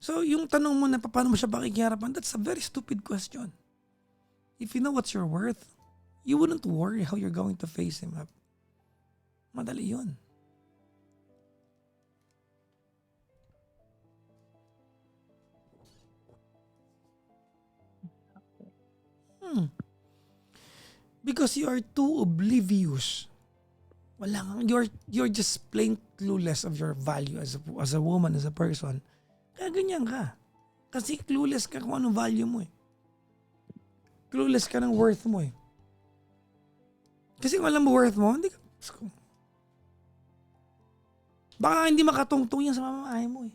So, yung tanong mo na paano mo siya pakikiharapan, that's a very stupid question. If you know what's your worth, you wouldn't worry how you're going to face him up. Madali yun. Because you are too oblivious. Wala kang, you're just plain clueless of your value as a woman, as a person. Kaya ganyan ka. Kasi clueless ka kung anong value mo eh. Clueless ka ng worth mo eh. Kasi kung alam mo worth mo, hindi ka... Baka hindi makatungtong yan sa mamamahay mo eh.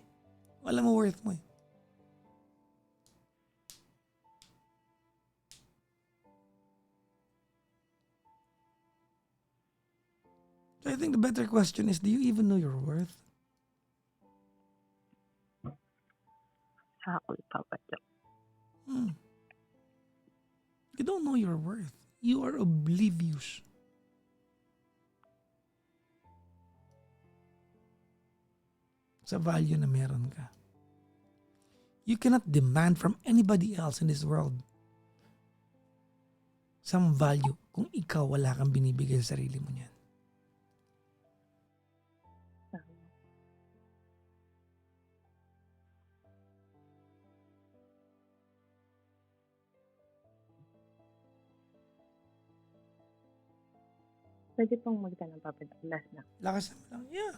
Kung alam mo worth mo eh. So I think the better question is, do you even know your worth? Exactly, Papa Jack. Hmm. You don't know your worth. You are oblivious. Sa value na meron ka. You cannot demand from anybody else in this world some value kung ikaw wala kang binibigay sa sarili mo niyan. Pwede pong magtanong, Papa Jack, last na. Lakas naman lang. Yeah.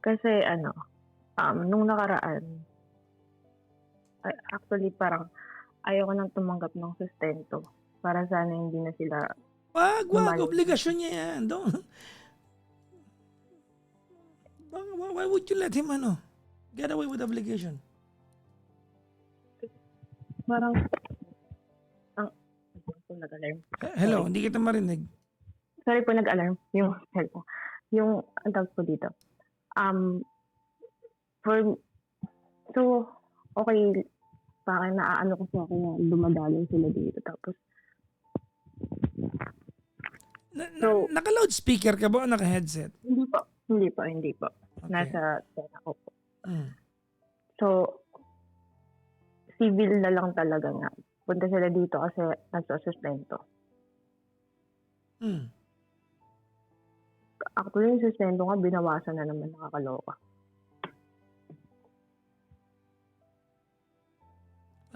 Kasi nung nakaraan, actually parang ayoko nang tumanggap ng sustento para sana hindi na sila Wag, Lumayo. obligasyon niya yan. Don't. Why would you let him get away with obligation? parang nag-alarm. Hello, hindi kita marinig. Sorry po, nag-alarm yung cellphone. Yung ang tawag po dito. Okay, parang naaano ko sa akin na dumadalo sila dito. Tapos, Naka-loudspeaker ka ba o naka-headset? hindi po. Okay. Nasa tena ko po. Mm. So, civil na lang talaga nga. Punta sila dito kasi nagsusustento. Mm. Actually, yung sustento nga, binawasan na naman, nakakaloka.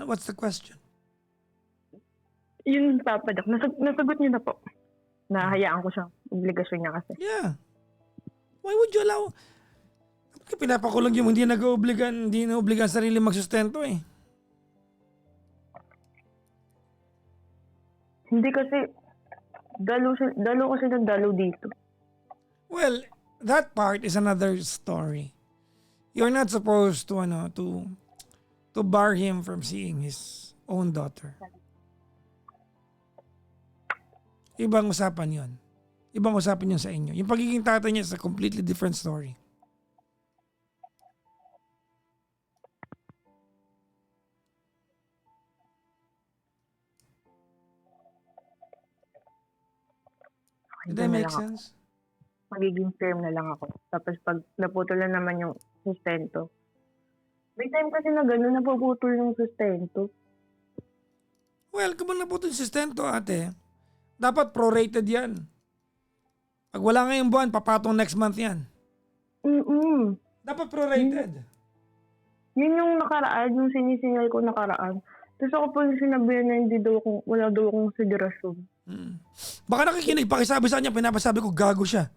What's the question? Yun, Papa Jack, nasagot niyo na po. Nahayaan ko siya. Obligasyon niya kasi. Yeah. Why would you allow? Pinapakulong yung hindi na-obligan sarili magsustento eh. Hindi kasi, dalo kasi ng dalo dito. Well, that part is another story. You're not supposed to to bar him from seeing his own daughter. Ibang usapan 'yon. Ibang usapan 'yon sa inyo. Yung pagiging tatay niya is a completely different story. Did that make sense? Magiging firm na lang ako. Tapos pag naputol na naman yung sustento. May time kasi na gano'n, napuputol yung sustento. Well, kung naputol yung sustento, ate, dapat prorated yan. Pag wala ngayong buwan, papatong next month yan. Dapat prorated. Yun yung nakaraan, yung sinisingil ko nakaraan. Tapos ako po yung sinabihan na wala daw akong konsiderasyon. Baka nakikinig, pakisabi sa kanya, pinapasabi ko, gago siya.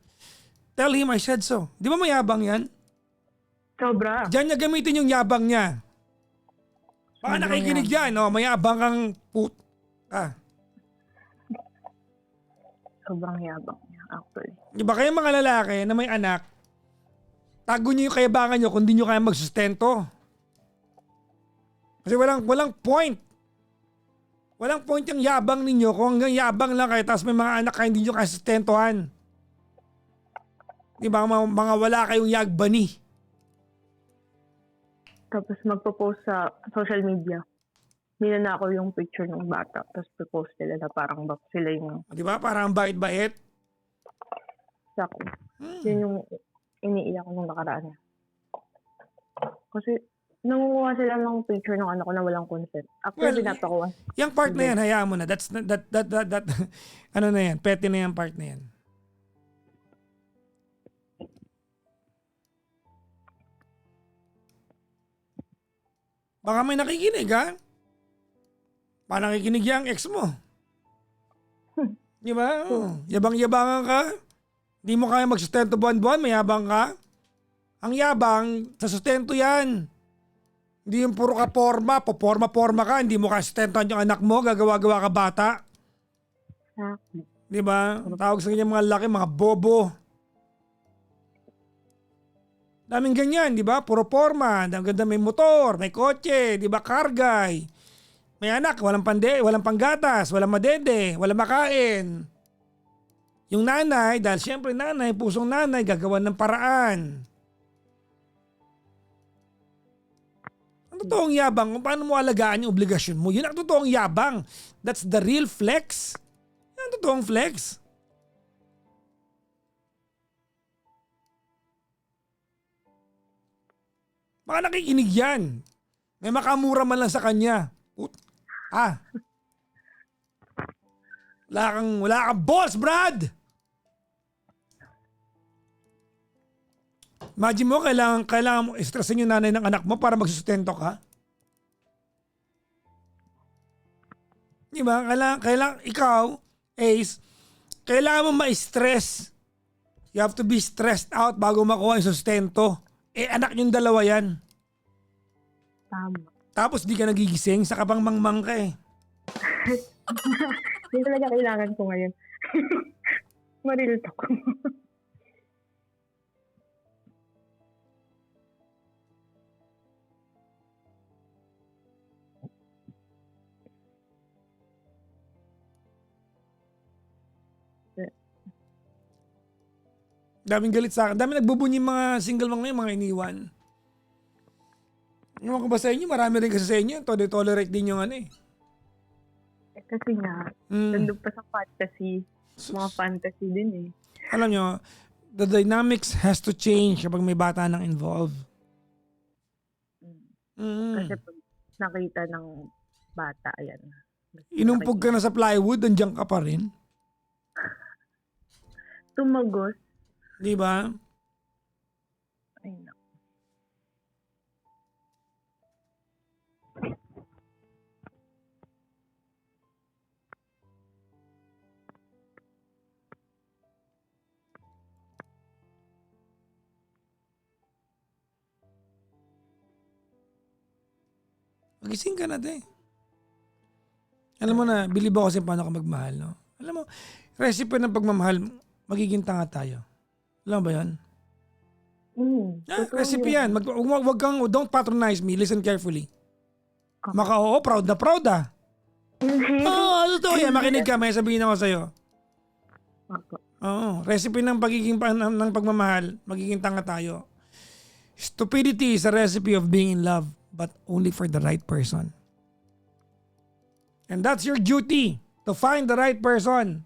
Tell him I said so. Di ba mayabang yan? Sobra. Diyan niya gamitin yung yabang niya. Baka nakikinig yan, mayabang kang Sobrang yabang niya, actually. Di ba kayong mga lalaki na may anak, tago niyo yung kayabangan niyo kung di niyo kaya magsustento. Kasi walang point. Walang point yung yabang ninyo kung hanggang yabang lang kayo tapos may mga anak kayo hindi nyo kaya sustentuhan. Di ba mga wala kayong yagbani. Tapos magpo-post sa social media. Ninanakaw yung picture ng bata. Tapos post nila na parang sila yung... Di ba? Parang bait-bait. Sako. Yun yung iniiyak ko nung nakaraan. Kasi nangunguha sila ng picture ng anak ko na walang consent. Actually, pinapakuha. Yung part na yan, hayaan mo na. That ano na yan, petty na yan part na yan. Baka may nakikinig, ha? Baka nakikinig yung ex mo. Di ba? Yabang-yabangan ka. Di mo kaya magsustento buwan-buwan, mayabang ka. Ang yabang, sa sustento yan. Hindi yung puro ka poporma ka, hindi mo kaya sustentuhan yung anak mo, gagawa-gawa ka bata. Di ba? Tawag sa kanya mga laki, mga bobo. Daming ganyan, di ba? Puro porma, ang ganda may motor, may kotse, di ba? Kargay. May anak, walang panggatas, walang madede, walang makain. Yung nanay, dahil siyempre pusong nanay, gagawan ng paraan. totoong yabang, kung paano mo alagaan yung obligasyon mo, yun ang totoong yabang. That's the real flex. Yan ang totoong flex. Baka nakikinig yan. May makamura man lang sa kanya. Wala kang balls, Brad! Imagine mo, kailangan mo stressin yung nanay ng anak mo para magsusustento ka. Di ba? Kailangan ikaw, Ace, kailangan mo ma-stress. You have to be stressed out bago makuha yung sustento. Anak yung dalawa yan. Tama. Tapos di ka nagigising, sa kapang mangmang ka eh. Yun talaga kailangan ko ngayon. Maril talk. Daming galit sa akin. Daming nagbubunyi mga single mong ngayon, mga iniwan. Ewan ko ba sa inyo, marami rin kasi sa inyo. Tolerate din yung ano eh. Kasi nga, nandun pa sa fantasy. Mga fantasy din eh. Alam nyo, the dynamics has to change kapag may bata nang involved. Kasi pag nakita ng bata, ayan. Inumpog ka na sa plywood, nandiyan ka pa rin. Tumagos. Di ba? Ay, no. Magising ka na, te. Alam mo na, believe ako kasi paano ka magmahal, no? Alam mo, recipe ng pagmamahal, magiging tanga tayo. Alam mo ba yan? Recipe yan. Wag kang, don't patronize me. Listen carefully. Oo, proud na proud ah. Totoo yan. Makinig ka, may sabihin ako sa'yo. Oo, recipe ng ng pagmamahal, magiging tanga tayo. Stupidity is a recipe of being in love, but only for the right person. And that's your duty, to find the right person.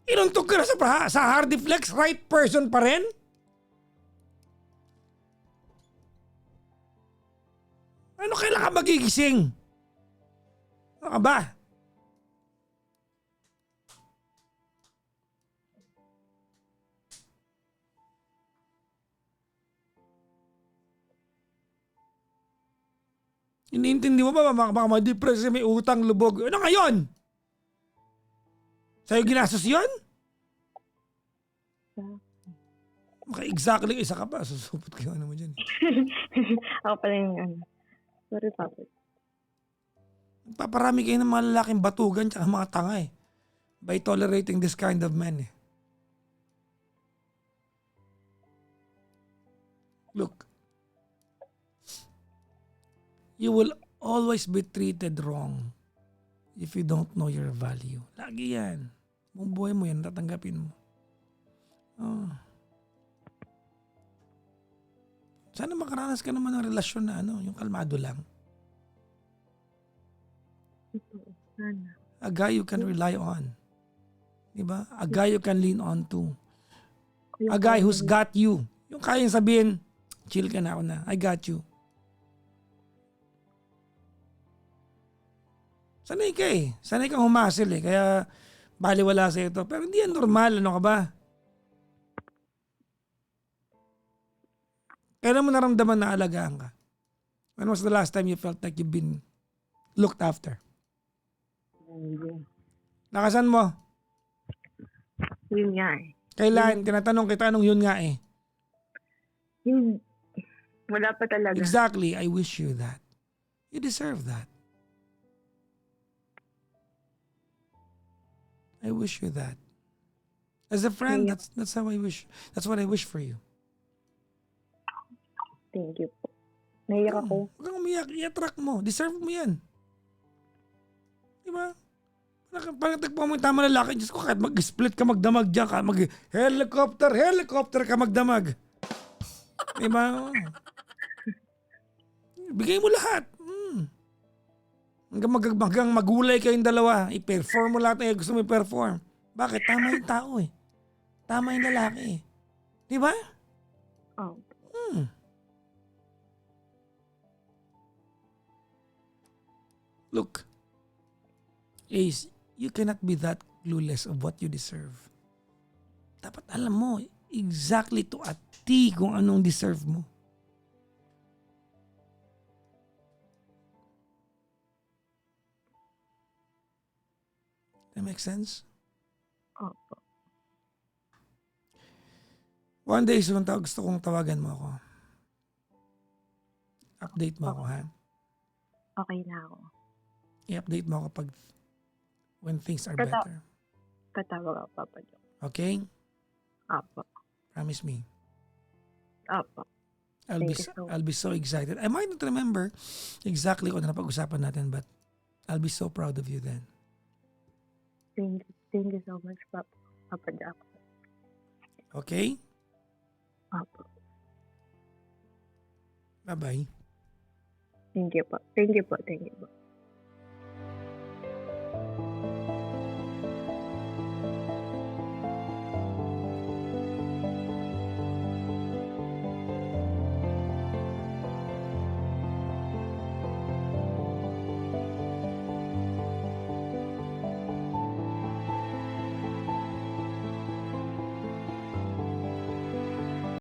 Inuntog ka na sa Hardy Flex, right person pa rin? Ano kailan ka magigising? Ano ka ba? Iniintindi mo ba baka ma-depress may utang lubog? Ano ngayon? Sa'yo ginastos yun? Exactly, isa ka pa. Susupot ka ano mo dyan. Ako pala yung ano. Sorry, Papa. Paparami kayo ng mga lalaking batugan tsaka mga tanga eh. By tolerating this kind of men eh. Look. You will always be treated wrong if you don't know your value. Lagi yan. Buong buhay mo yan, tatanggapin mo. Oh. Sana makaranas ka naman ng relasyon na yung kalmado lang. Sana. A guy you can rely on. Diba? A guy you can lean on to. A guy who's got you. Yung kayang sabihin, chill ka na ako na. I got you. Sanay ka eh. Sanay kang humasil eh. Kaya baliwala sa ito. Pero hindi yan normal. Ano ka ba? Kailan mo naramdaman na alagaan ka? When was the last time you felt like you've been looked after? Nakasan mo? Yun nga eh. Kailan? Tinatanong kita anong yun nga eh. Wala pa talaga. Exactly. I wish you that. You deserve that. I wish you that. As a friend, that's how I wish. That's what I wish for you. Thank you po. Naiyak ako. Huwag kang umiyak. I-attract mo. Deserve mo yan. Diba? Parang tagpo mo yung tama lalaki. Diyos ko, kahit mag-split ka, magdamag dyan ka. Helicopter ka magdamag. Diba? Bigay mo lahat. Hanggang magulay kayong dalawa. I-perform mo lahat na gusto mo i-perform. Bakit? Tama yung tao eh. Tama yung lalaki eh. Di ba? Oh. Look, Ace, you cannot be that clueless of what you deserve. Dapat alam mo exactly to a T kung anong deserve mo. That make sense? Opo. One day, soon gusto kong tawagan mo ako. Update mo ako, ha? Okay na ako. I-update mo ako pag when things are Tata- better. Tatawag ako, Papa Joe. Okay? Opo. Promise me. Opo. Thank you so much. I'll be so excited. I might not remember exactly kung ano na pag-usapan natin, but I'll be so proud of you then. Thank you so much, Papa Joe. Okay? Opo. Bye-bye. Thank you po. Thank you po. Thank you po.